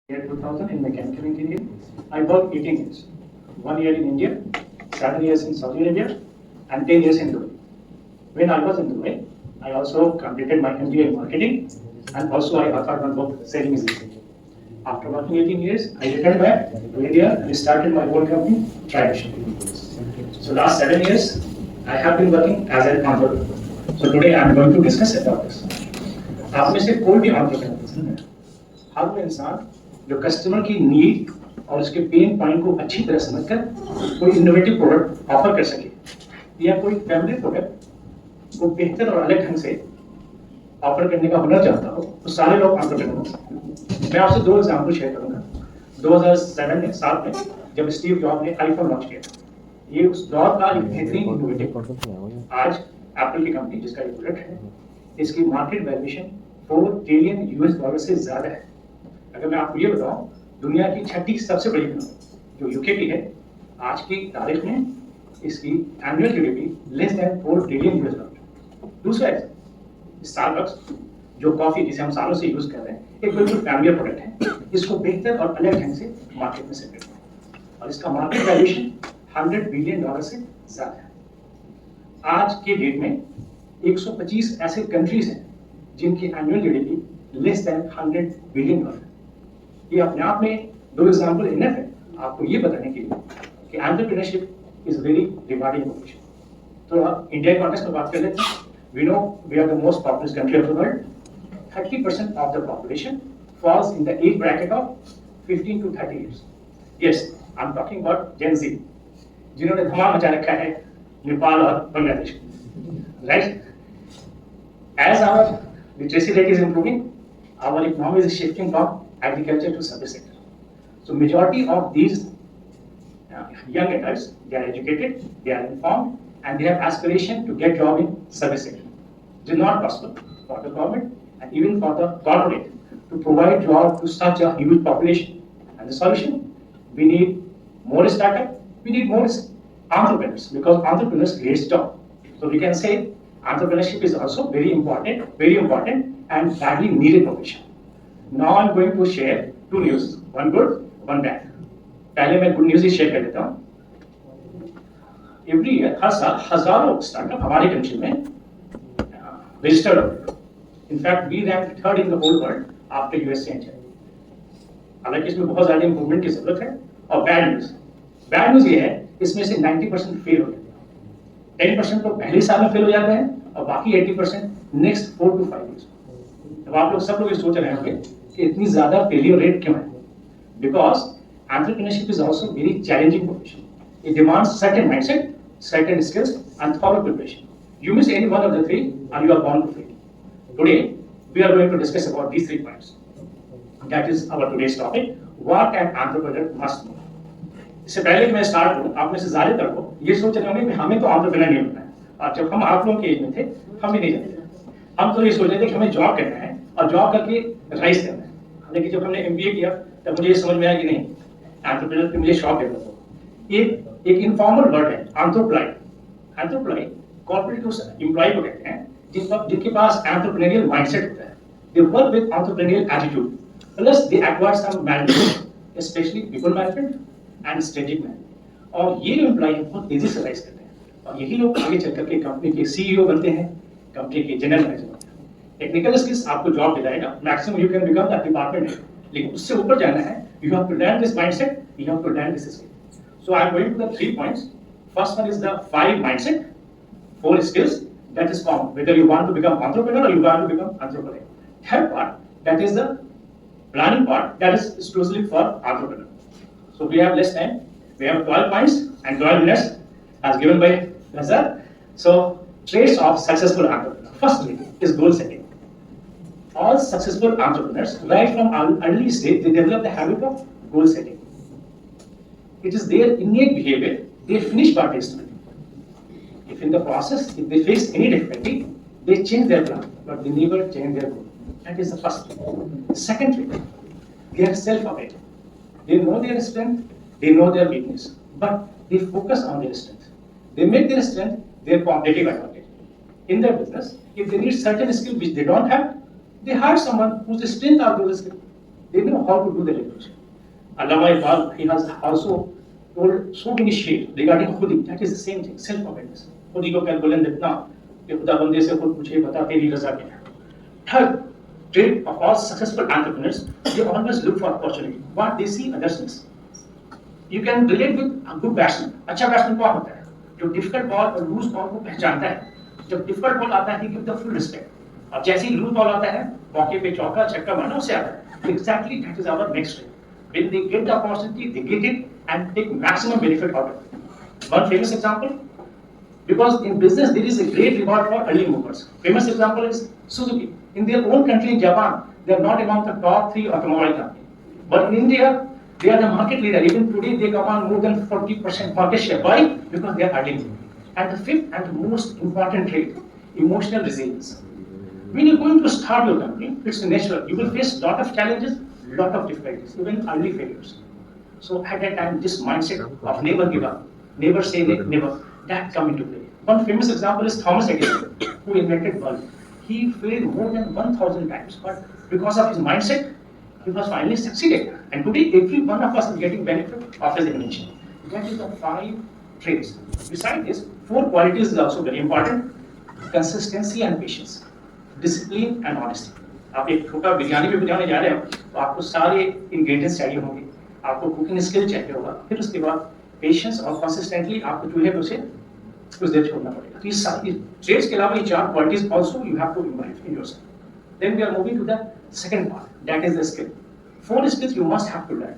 Year 2000 in mechanical engineering. I worked 18 years. 1 year in India, 7 years in Saudi Arabia, and 10 years in Dubai. When I was in Dubai, I also completed my MBA in marketing, and also I authored one book, Selling is Easy. After working 18 years, I returned back to India and started my own company, Tradition. So last 7 years, I have been working as an entrepreneur. So today I am going to discuss about this. आप में से कोई भी entrepreneur हर वो इंसान जो customer की need और उसके पेन पॉइंट को अच्छी तरह समझकर कोई इनोवेटिव प्रोडक्ट ऑफर कर सके या कोई फैमिली प्रोडक्ट को बेहतर और अलग ढंग से ऑफर करने का हुनर चाहता हो तो सारे लोग एंटरप्रेन्योर। मैं आपसे दो एग्जांपल शेयर करूंगा। 2007 में साल में जब स्टीव जॉब ने आईफोन लॉन्च किया, ये उस दौर का एक बेहतरीन इनोवेटिव। आज एप्पल की कंपनी जिसका ये प्रोडक्ट है, इसकी market valuation 4 trillion US dollar से ज्यादा है। अगर मैं आपको ये बताऊं, दुनिया की छठी सबसे बड़ी कंपनी जो यूके की है, आज की तारीख में इसकी annual GDP less than 4 trillion US dollar. दूसरा है स्टारबक्स, जो कॉफी जिसे हम सालों से यूज कर रहे हैं, एक बिल्कुल फैमिली प्रोडक्ट है। इसको बेहतर और अलग ढंग से मार्केट में सेट करना है और इसका मार्केट वैल्यूएशन 100 बिलियन डॉलर से ज्यादा है। आज के डेट में 125 ऐसे कंट्रीज हैं जिनकी annual GDP less than 100 billion dollar. ये अपने आप में दो एग्जांपल इनफ है आपको ये बताने के लिए कि entrepreneurship is very rewarding profession. तो आप इंडिया के कॉन्टेक्स्ट में बात कर लेते हैं। We know we are the most populous country of the world. 30% of the population falls in the age bracket of 15 to 30 years. Yes, I'm talking about Gen Z, जिन्होंने धमाल मचा रखा है नेपाल और Bangladesh. Right? As our literacy rate is improving, our economy is shifting from agriculture to service sector. So majority of these young adults, they are educated, they are informed, and they have aspiration to get job in service sector. It is not possible for the government and even for the corporate to provide job to such a huge population. And the solution, we need more startup, we need more entrepreneurs, because entrepreneurs create job. So we can say entrepreneurship is also very important and badly needed profession. Now I'm going to share two news, one good, one bad. पहले मैं good news ही share कर देता हूँ। Every year हर साल हजारों startup हमारे country में registered होते हैं। In fact we rank third in the whole world after USA and China. हालांकि इसमें बहुत ज्यादा इंप्रूवमेंट की जरूरत है। और बैड न्यूज ये है, इसमें से 90% फेल हो जाते हैं। 10% तो पहले साल में फेल हो जाते हैं और बाकी 80% नेक्स्ट 4 to 5 years। अब आप लोग सब लोग ये सोच रहे होंगे कि इतनी ज्यादा फेलियर रेट क्यों है? Because entrepreneurship is also very challenging profession. It demands certain mindset, certain skills, and thorough preparation. You miss any one of the three, and you are bound to fail. Today, we are going to discuss about these 3 points. That is our today's topic. What an entrepreneur must know. इससे पहले कि मैं start करूं, आप में से ज्यादातर को ये सोच रहे होंगे कि हमें तो entrepreneur नहीं बनना है। और जब हम आप लोगों के एज में थे, हम भी नहीं जानते थे। हम तो ये सोच रहे थे कि हमें जॉब करना है और जॉब करके राइज करना है। लेकिन जब हमने एमबीए किया, तब मुझे ये समझ में आया कि नहीं, एंटरप्रेन्योर पे मुझे शौक है। एक इनफॉर्मल वर्ड है एंटरप्राइ। एंटरप्राइ कॉर्पोरेट उस एम्प्लॉय को कहते हैं जिनके पास एंटरप्रेन्योरियल माइंडसेट होता है। They work with entrepreneurial attitude, plus they acquire some management, specially people management and strategic management. और ये जो एम्प्लॉय है बहुत तेजी से राइज करते हैं और यही लोग आगे चल करके कंपनी के सीईओ बनते हैं, कंपनी के जनरल मैनेजर बनते हैं। टेक्निकल स्किल्स आपको जॉब दिलाएगा, maximum you can become the department head, लेकिन उससे ऊपर जाना है, you have to learn this mindset, you have to learn this skill. So I am going to the 3 points. First one is the 5 mindset, 4 skills that is common, whether you want to become entrepreneur or you want to become entrepreneur. Third part, that is the planning part, that is exclusively for entrepreneur. So we have less time. We have 12 points and 12 minutes as given by Nazar. So traits of successful entrepreneur. First is goal setting. All successful entrepreneurs, right from early stage, they develop the habit of goal setting. It is their innate behavior. They finish what they started. If in the process, if they face any difficulty, they change their plan, but they never change their goal. That is the first trait. Second trait, they are self-aware. They know their strength, they know their weakness, but they focus on their strength. They make their strength their competitive advantage. In their business, if they need certain skill which they don't have, they hire someone whose strength are those skills. They know how to do the leverage. Allama Iqbal, he has also told so many shades regarding Khudi. That is the same thing, self-awareness. Khudi ko kya bolen देखना, ये खुदा बंदे से खुद पूछे बता तेरी रजा क्या है. Third trait of all successful entrepreneurs, they always look for opportunity. What they see, others miss. You can relate with a good batsman. अच्छा batsman कौन होता है? जो difficult ball और loose ball को पहचानता है. जब difficult ball आता है, he gives the full respect. अब जैसे ही loose ball आता है, मौके पे चौका छक्का मारना उससे आता है. Exactly, that is our next trait. When they get the opportunity, they get it and take maximum benefit out of it. One famous example, because in business there is a great reward for early movers. Famous example is Suzuki. In their own country, in Japan, they are not among the top 3 automobile companies. But in India, they are the market leader. Even today, they command more than 40% market share. Why? Because they are early movers. And the fifth and the most important trait, emotional resilience. When you're going to start your company, it's natural. You will face a lot of challenges, lot of difficulties, even early failures. So at that time, this mindset of never give up, never say never, that come into play. One famous example is Thomas Edison, who invented bulb. He failed more than 1,000 times, but because of his mindset, he was finally succeeded. And today, every one of us is getting benefit of his invention. That is the 5 traits. Besides this, 4 qualities is also very important: consistency and patience, discipline and honesty. आप एक छोटा बिरयानी भी बनाने जा रहे हो तो आपको सारे इंग्रेडिएंट्स चाहिए होंगे, आपको कुकिंग स्किल चाहिए होगा, फिर उसके बाद पेशेंस और कंसिस्टेंटली आपको चूल्हे पे उसे कुछ देर छोड़ना पड़ेगा. तो ये सारी ट्रेड्स के अलावा ये 4 qualities also you have to imbibe in yourself. Then we are moving to the second part, that is the skill. 4 skills you must have to learn.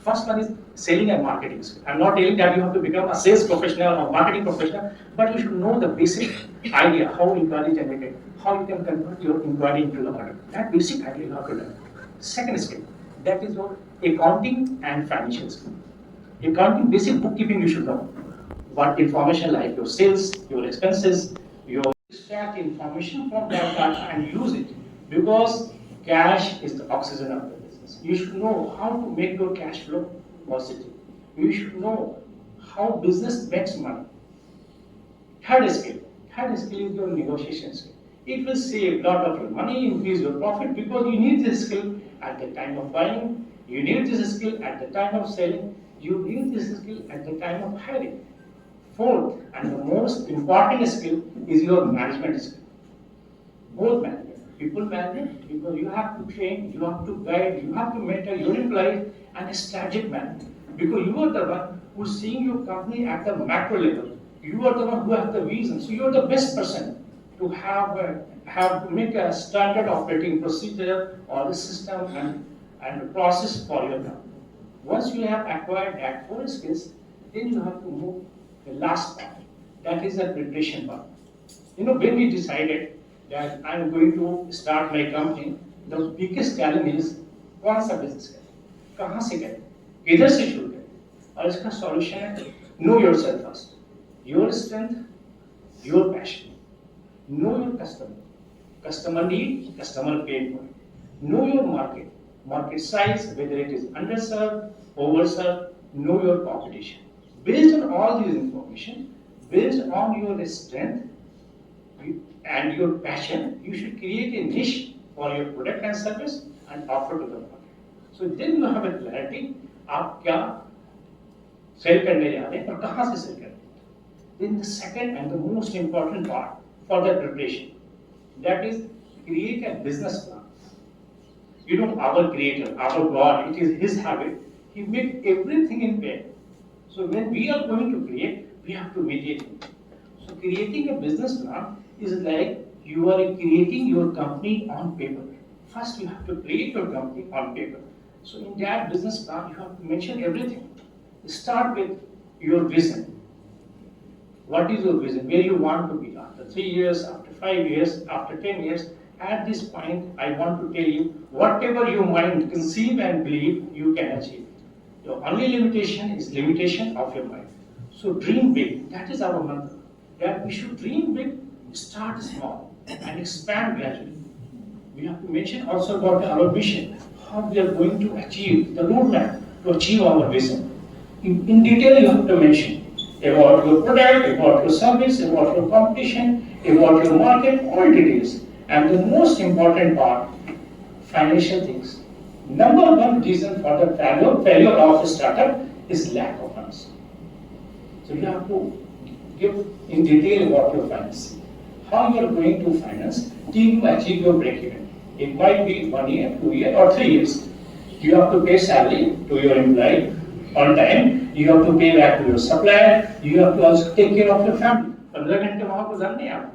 First one is selling and marketing skill. I'm not telling that you have to become a sales professional or marketing professional, but you should know the basic idea, how inquiry generated, how you can convert your inquiry into the order. That basic idea you have to learn. Second skill, that is your accounting and financial skill. Accounting, basic bookkeeping you should know. What information like your sales, your expenses, your extract information from that data and use it, because cash is the oxygen of the business. You should know how to make your cash flow positive. You should know how business makes money. Third skill is your negotiation skill. It will save a lot of your money, increase your profit, because you need this skill at the time of buying, you need this skill at the time of selling, you need this skill at the time of hiring. Fourth and the most important skill is your management skill. Both management, people management, because you have to train, you have to guide, you have to mentor your employees, and a strategic management, because you are the one who is seeing your company at the macro level. You are the one who has the vision, so you are the best person to have to make a standard operating procedure or the system and the process for your company. Once you have acquired that 4 skills, then you have to move the last part, that is the preparation part. You know, when we decided that I'm going to start my company, the biggest challenge is कौन सा business करें, कहाँ से करें, किधर से शुरू करें, और इसका solution है know yourself first, your strength, your passion, know your customer need, customer pain point, know your market size, whether it is underserved, overserved, know your competition. Based on all these information, based on your strength and your passion, you should create a niche for your product and service and offer to the market. So then you have a clarity, आप क्या sell करने जा रहे हैं और कहाँ से sell कर रहे हैं. Then the second and the most important part for the preparation, that is create a business plan. You know, our creator, our God, it is his habit. He made everything in pen. So when we are going to create, we have to mediate it. So creating a business plan is like you are creating your company on paper. First you have to create your company on paper. So in that business plan, you have to mention everything. Start with your vision. What is your vision? Where you want to be after 3 years, after 5 years, after 10 years. At this point, I want to tell you, whatever your mind conceive and believe, you can achieve. Your only limitation is limitation of your mind. So dream big. That is our mantra. That we should dream big, start small, and expand gradually. We have to mention also about our mission, how we are going to achieve the roadmap to achieve our vision. In detail, you have to mention about your product, about your service, about your competition, about your market, all details. And the most important part, financial things. Number one reason for the failure of a startup is lack of funds. So you have to give in detail about your finance. How you are going to finance till you achieve your break-even. It might be 1 year, 2 years, or 3 years. You have to pay salary to your employee on time. You have to pay back to your supplier. You have to also take care of your family. 15 घंटे वहाँ गुजार नहीं आप.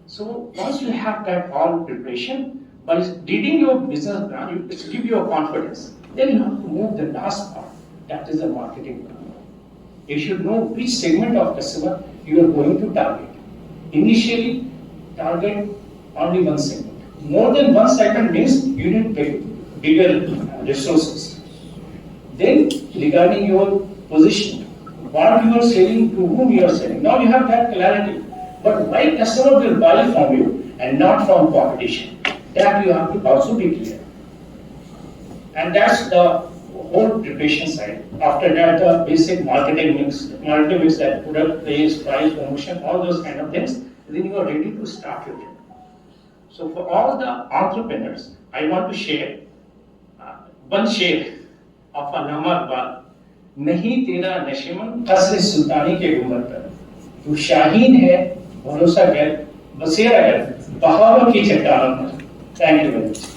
So once you have that all preparation, by reading your business plan, it gives you a confidence. Then you have to move the last part. That is the marketing plan. You should know which segment of customer you are going to target. Initially, target only one segment. More than one segment means you need bigger resources. Then, regarding your position, what you are selling, to whom you are selling. Now you have that clarity. But why customer will buy from you and not from competition? That you have to also be clear. And that's the whole preparation side. After that, the basic marketing mix that product, place, price, promotion, all those kind of things, then you are ready to start your journey. So for all the entrepreneurs, I want to share one share of Allama Iqbal. नहीं तेरा नशेमन असर सुल्तानी के गुमर पर, तू शाहीन है भरोसा कर बसेरा कर पहाड़ों की चट्टानों पर. Thank you very much.